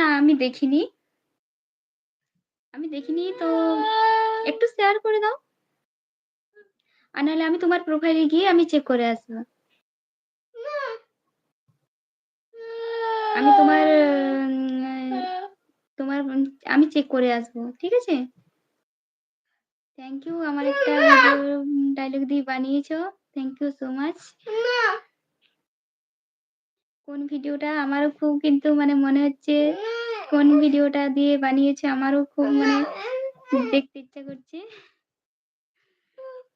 না আমি দেখিনি। আমি দেখিনি তো একটু শেয়ার করে দাও। আর নাহলে আমি তোমার প্রোফাইলে গিয়ে আমি চেক করে আসবো। আমি তোমার আমি চেক করে আসবো। ঠিক আছে? থ্যাংক ইউ আমার একটা ভিডিও ডায়লগ দিয়ে বানিয়েছো। Thank you so much. কোন ভিডিওটা আমারও খুব কিন্তু মানে মনে হচ্ছে কোন ভিডিওটা দিয়ে বানিয়েছে আমারও খুব মানে দেখতে ইচ্ছা করছে।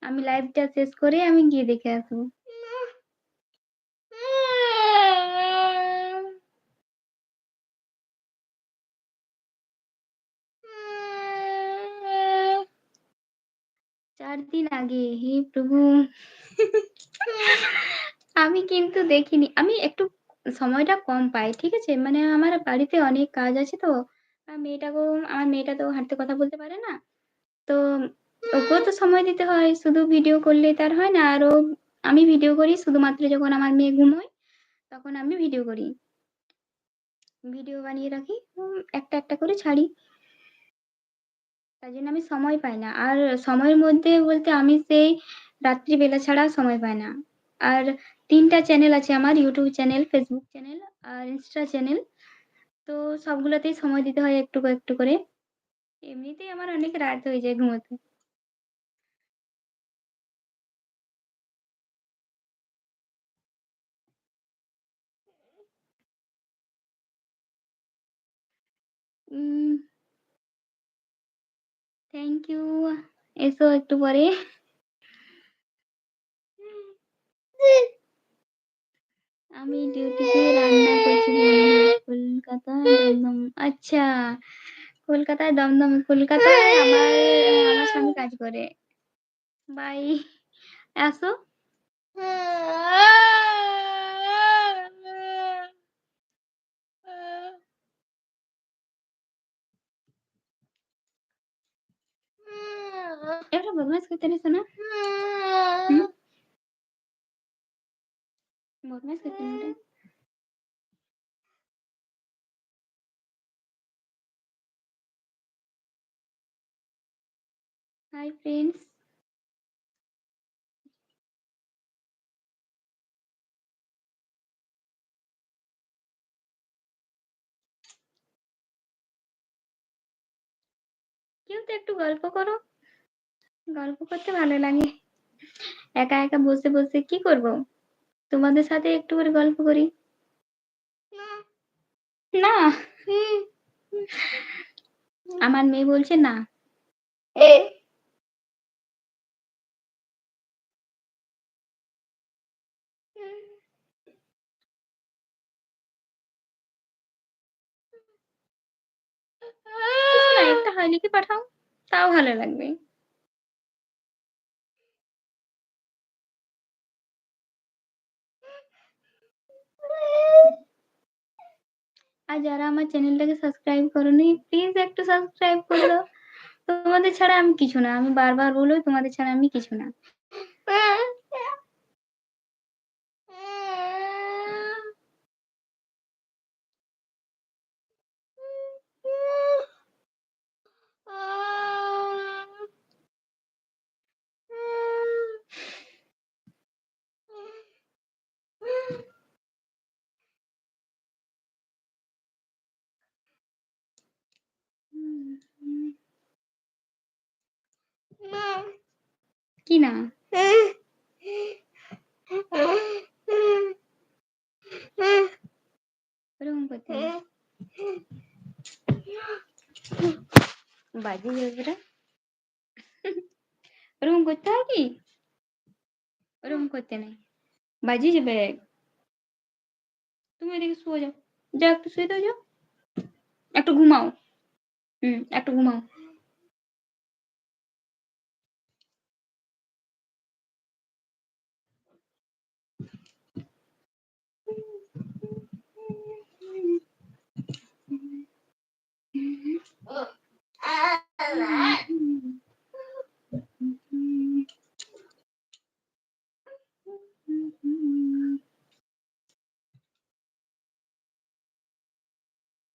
আমি লাইভটা শেষ করে আমি গিয়ে দেখে আসবো। চার দিন আগে হে প্রভু আমি কিন্তু দেখিনি। আমি একটু সময়টা কম পাই। ঠিক আছে? মানে আমার বাড়িতে অনেক কাজ আছে তো। আমার মেয়েটা তো হাঁটতে কথা বলতে পারে না। তো ওকেও তো সময় দিতে হয়। শুধু ভিডিও করলে তার হয় না। আরও আমি ভিডিও করি শুধুমাত্র যখন আমার মেয়ে ঘুমোয় তখন আমি ভিডিও করি। ভিডিও বানিয়ে রাখি। একটা করে ছাড়ি। তার জন্য আমি সময় পাই না। আর সময়ের মধ্যে বলতে আমি সেই রাত্রিবেলা ছাড়া সময় পাই না। আর ৩ টা চ্যানেল আছে আমার YouTube চ্যানেল, Facebook চ্যানেল আর Insta চ্যানেল। তো সবগুলোতেই সময় দিতে হয় একটু করে। এমনিতেই আমার অনেক রাত হয়ে যায় ঘুমোতে। উম থ্যাংক ইউ। এসো একটু পরে। আমি ডিউটিতে রান্না করছি বন্ধু। কলকাতায় দমদম। আচ্ছা, কলকাতায় আমার স্বামী কাজ করে। বাই। আসো। একটা বদমাইশ করতে নিছো না? বদমাইশ করতে না। Hi friends. কেউ তো একটু গল্প করো। গল্প করতে ভালো লাগে। একা একা বসে বসে কি করব? তোমাদের সাথে একটু করে গল্প করি। না। আমার মেয়ে বলছে না। কিছু না, একটা হাই লিখে পাঠাও, তাও ভালো লাগবে। আর যারা আমার চ্যানেলটাকে সাবস্ক্রাইব করোনি প্লিজ একটু সাবস্ক্রাইব করে দাও। তোমাদের ছাড়া আমি কিছু না। আমি বারবার বলি তোমাদের ছাড়া আমি কিছু না। কি না? ওরকম করতে নেই। বাজে ওরা। ওরকম করতে হয় কি? ওরকম করতে নেই। বাজিয়ে যাবে। তুমি ওইদিকে শুয়ে যাও। যাও একটু শুয়ে দাও যাও। একটু ঘুমাও। একটু ঘুমাও।